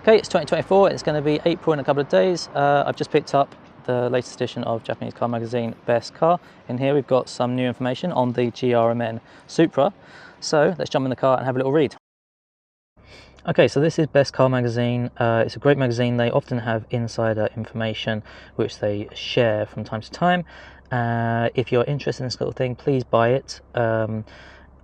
Okay, it's 2024, it's going to be April in a couple of days. I've just picked up the latest edition of Japanese car magazine Best Car. In here we've got some new information on the GRMN Supra. So let's jump in the car and have a little read. Okay, so this is Best Car magazine. It's a great magazine. They often have insider information which they share from time to time. If you're interested in this little thing, please buy it.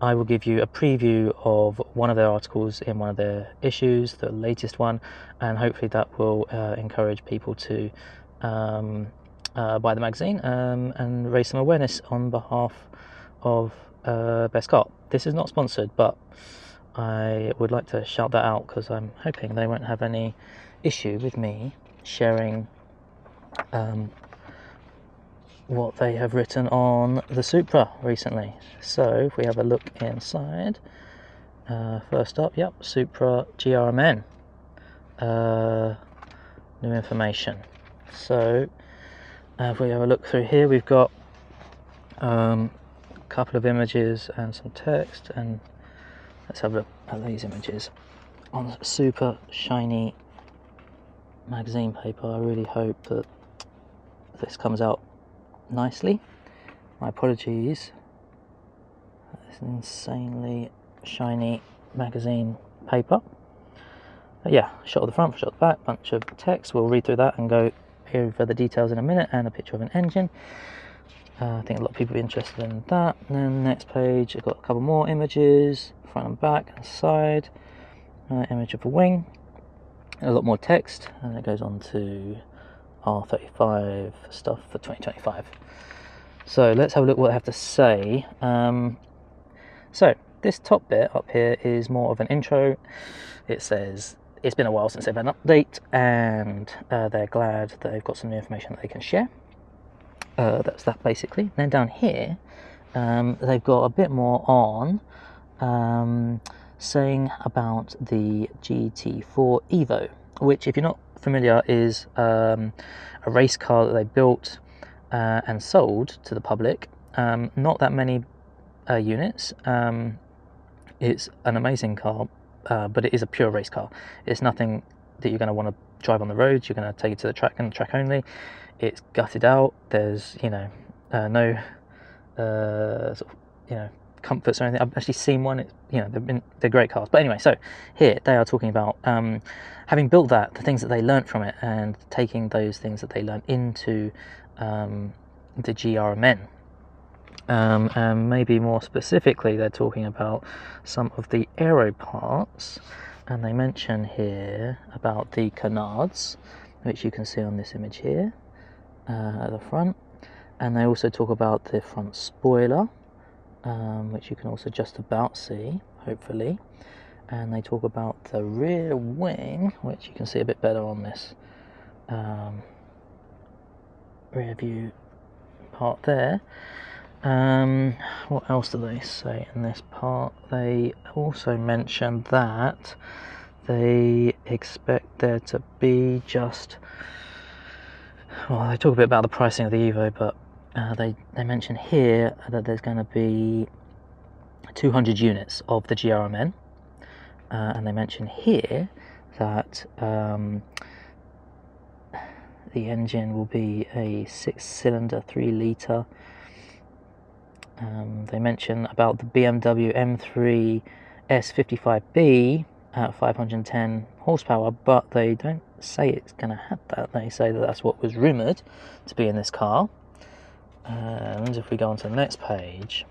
I will give you a preview of one of their articles in one of their issues, the latest one, and hopefully that will encourage people to buy the magazine and raise some awareness on behalf of Best Car. This is not sponsored, but I would like to shout that out because I'm hoping they won't have any issue with me sharing what they have written on the Supra recently. So if we have a look inside, first up, yep, Supra GRMN, new information. So if we have a look through here, we've got a couple of images and some text, and let's have a look at these images on super shiny magazine paper. I really hope that this comes out nicely. My apologies. It's an insanely shiny magazine paper. But yeah, shot of the front, shot of the back, bunch of text. We'll read through that and go over the details in a minute, and a picture of an engine. I think a lot of people are interested in that. And then the next page, I've got a couple more images, front and back and side. Image of a wing, a lot more text, and it goes on to R35 stuff for 2025. So let's have a look what I have to say. So this top bit up here is more of an intro. It says it's been a while since they've had an update, and they're glad that they've got some new information that they can share. That's that basically. Then down here they've got a bit more on saying about the GT4 Evo, which, if you're not familiar, is a race car that they built and sold to the public. Not that many units. It's an amazing car, but it is a pure race car. It's nothing that you're going to want to drive on the roads. You're going to take it to the track and the track only. It's gutted out. There's no sort of, comforts or anything. I've actually seen one. They're great cars. But anyway, so here they are talking about having built that, the things that they learnt from it, and taking those things that they learnt into the GRMN. And maybe more specifically, they're talking about some of the aero parts, and they mention here about the canards, which you can see on this image here at the front, and they also talk about the front spoiler, which you can also just about see, hopefully, and they talk about the rear wing, which you can see a bit better on this rear view part there. What else do they say in this part? They also mention that they expect there to be they talk a bit about the pricing of the Evo, but they mention here that there's going to be 200 units of the GRMN, and they mention here that the engine will be a 6-cylinder 3-litre. They mention about the BMW M3 S55B at 510 horsepower, but they don't say it's going to have that. They say that that's what was rumoured to be in this car. And if we go on to the next page,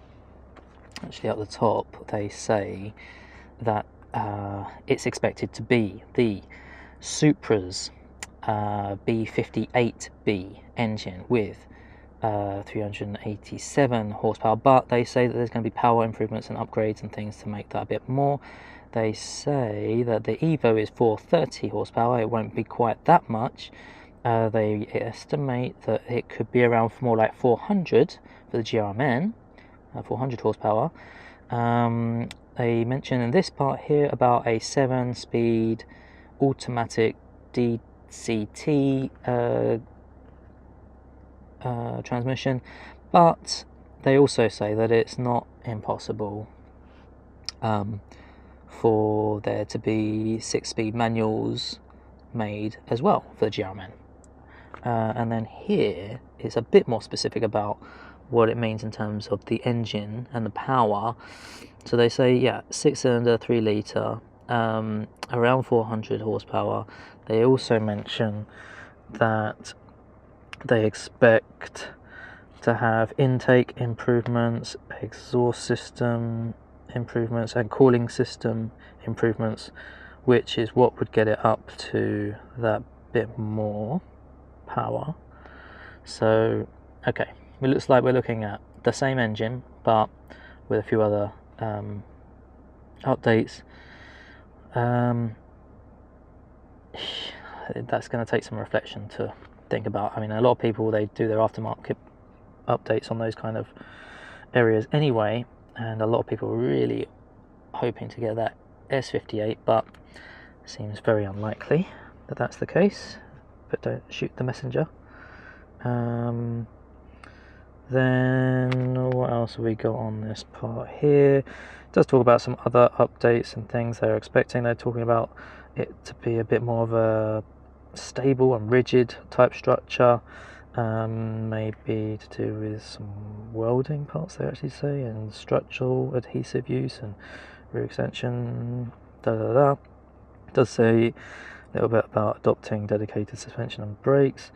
actually at the top, they say that it's expected to be the Supra's B58B engine with 387 horsepower, but they say that there's going to be power improvements and upgrades and things to make that a bit more. They say that the Evo is 430 horsepower. It won't be quite that much. They estimate that it could be around more like 400 for the GRMN, 400 horsepower. They mention in this part here about a 7-speed automatic DCT transmission, but they also say that it's not impossible for there to be 6-speed manuals made as well for the GRMN. And then here it's a bit more specific about what it means in terms of the engine and the power. So they say, yeah, 6-cylinder, 3 litre, around 400 horsepower. They also mention that they expect to have intake improvements, exhaust system improvements, and cooling system improvements, which is what would get it up to that bit more power. So, okay, it looks like we're looking at the same engine, but with a few other updates. That's going to take some reflection to think about. I mean, a lot of people, they do their aftermarket updates on those kind of areas anyway, and a lot of people are really hoping to get that S58, but it seems very unlikely that that's the case. But don't shoot the messenger. Then what else have we got on this part here? It does talk about some other updates and things they're expecting. They're talking about it to be a bit more of a stable and rigid type structure, maybe to do with some welding parts, they actually say, and structural adhesive use and rear extension. It does say a little bit about adopting dedicated suspension and brakes.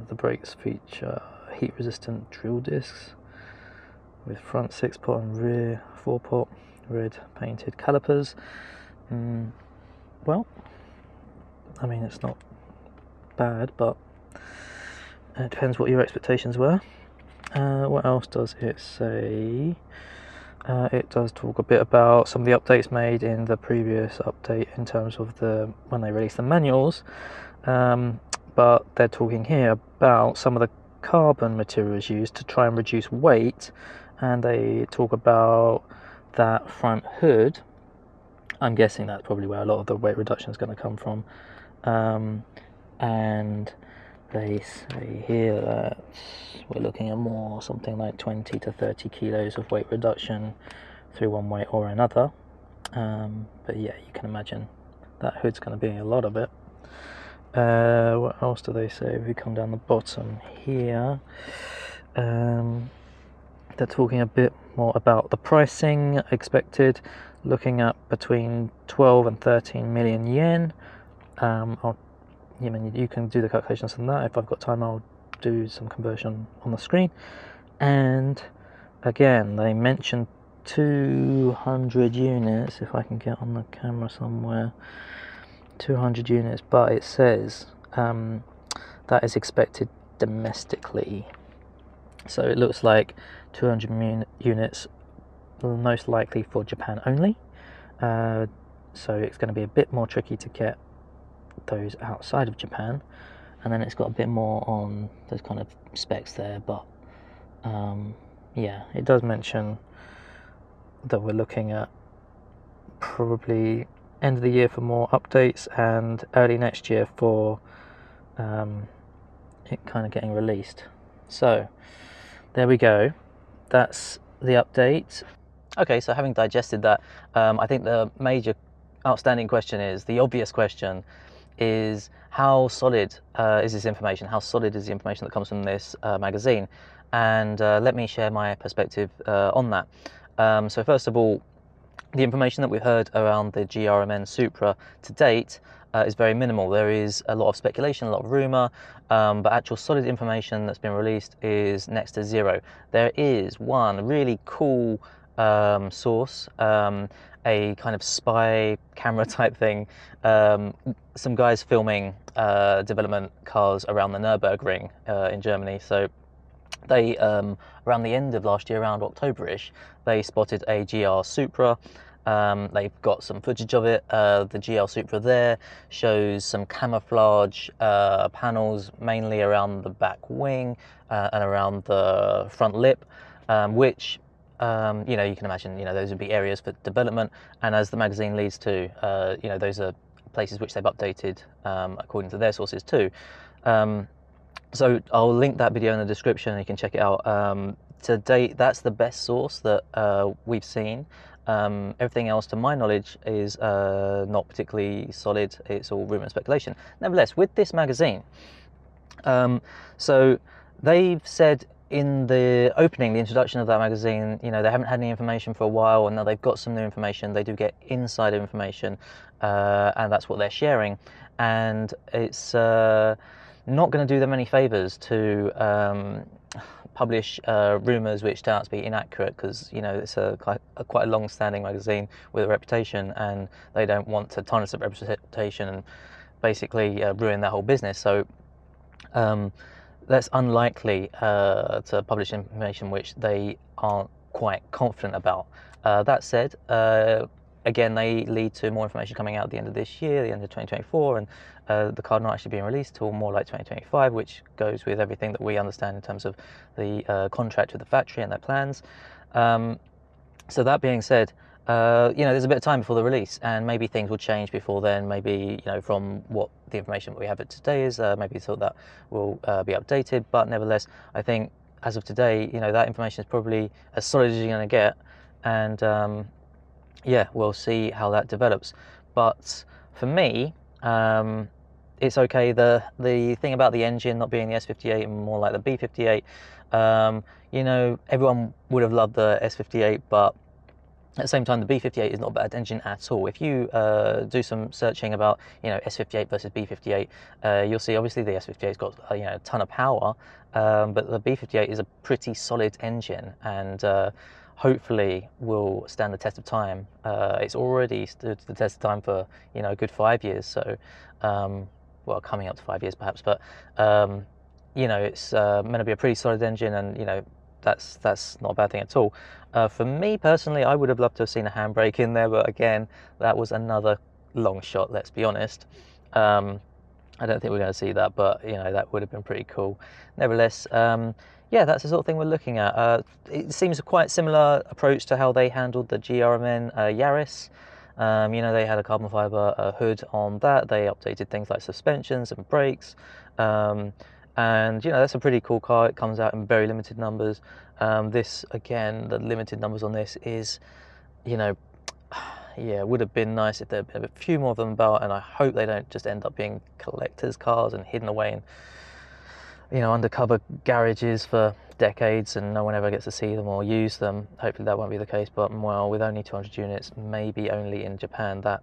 The brakes feature heat resistant drill discs with front 6-pot and rear 4-pot red painted calipers. Well, I mean, it's not bad, but it depends what your expectations were. What else does it say? It does talk a bit about some of the updates made in the previous update in terms of when they released the manuals, but they're talking here about some of the carbon materials used to try and reduce weight, and they talk about that front hood. I'm guessing that's probably where a lot of the weight reduction is going to come from, and they say here that we're looking at more something like 20 to 30 kilos of weight reduction through one way or another. But yeah, you can imagine that hood's going to be a lot of it. What else do they say? If we come down the bottom here, they're talking a bit more about the pricing expected, looking at between 12 and 13 million yen. You can do the calculations on that. If I've got time, I'll do some conversion on the screen. And again, they mentioned 200 units, if I can get on the camera somewhere, 200 units, but it says that is expected domestically. So it looks like 200 units, most likely for Japan only. So it's going to be a bit more tricky to get those outside of Japan, and then it's got a bit more on those kind of specs there, but yeah, it does mention that we're looking at probably end of the year for more updates and early next year for it kind of getting released. So there we go, that's the update. Okay, so having digested that, I think the major outstanding question is, the obvious question is, how solid is this information? How solid is the information that comes from this magazine? And let me share my perspective on that. So first of all, the information that we've heard around the GRMN Supra to date is very minimal. There is a lot of speculation, a lot of rumour, but actual solid information that's been released is next to zero. There is one really cool source, a kind of spy camera type thing, some guys filming development cars around the Nürburgring in Germany. So they, around the end of last year, around October-ish, they spotted a GR Supra. They've got some footage of it. The GR Supra there shows some camouflage panels, mainly around the back wing and around the front lip, which you can imagine, those would be areas for development. And as the magazine leads to, those are places which they've updated according to their sources too. So I'll link that video in the description and you can check it out. To date, that's the best source that we've seen. Everything else, to my knowledge, is not particularly solid. It's all rumour and speculation. Nevertheless, with this magazine, so they've said in the opening, the introduction of that magazine, you know, they haven't had any information for a while, and now they've got some new information. They do get insider information, and that's what they're sharing. And it's not going to do them any favours to publish rumours which turn out to be inaccurate, because, you know, it's quite a long-standing magazine with a reputation, and they don't want to tarnish that reputation and basically ruin their whole business. So that's unlikely to publish information which they aren't quite confident about. That said, again, they lead to more information coming out at the end of this year, the end of 2024, and the card not actually being released till more like 2025, which goes with everything that we understand in terms of the contract with the factory and their plans. So that being said, you know, there's a bit of time before the release, and maybe things will change before then. Maybe, you know, from what the information that we have today is, maybe so that will be updated. But nevertheless, I think as of today, you know, that information is probably as solid as you're going to get, and yeah, we'll see how that develops. But for me, it's okay. The thing about the engine not being the S58 and more like the B58, you know, everyone would have loved the S58, but at the same time, the B58 is not a bad engine at all. If you do some searching about, you know, S58 versus B58, you'll see obviously the S58's got you know, a ton of power, but the B58 is a pretty solid engine, and hopefully will stand the test of time. It's already stood the test of time for, you know, a good 5 years. So, well, coming up to 5 years perhaps, but you know, it's meant to be a pretty solid engine, and, you know, that's not a bad thing at all. For me personally, I would have loved to have seen a handbrake in there, but again, that was another long shot, let's be honest. I don't think we're going to see that, but, you know, that would have been pretty cool. Nevertheless, yeah, that's the sort of thing we're looking at. It seems a quite similar approach to how they handled the GRMN Yaris. You know, they had a carbon fibre hood on that. They updated things like suspensions and brakes. And, you know, that's a pretty cool car. It comes out in very limited numbers. This, again, the limited numbers on this is, you know, yeah, it would have been nice if there had been a few more of them about, and I hope they don't just end up being collectors' cars and hidden away in, you know, undercover garages for decades and no one ever gets to see them or use them. Hopefully that won't be the case, but, well, with only 200 units, maybe only in Japan, that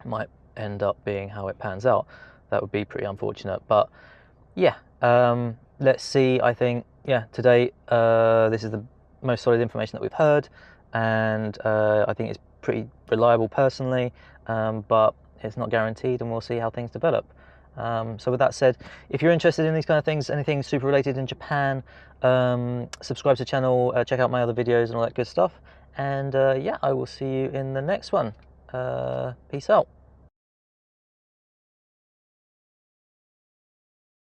might end up being how it pans out. That would be pretty unfortunate, but yeah, let's see. I think, yeah, today this is the most solid information that we've heard, and I think it's pretty reliable personally, but it's not guaranteed, and we'll see how things develop. So with that said, if you're interested in these kind of things, anything super related in Japan, subscribe to the channel, check out my other videos and all that good stuff, and yeah, I will see you in the next one. Peace out.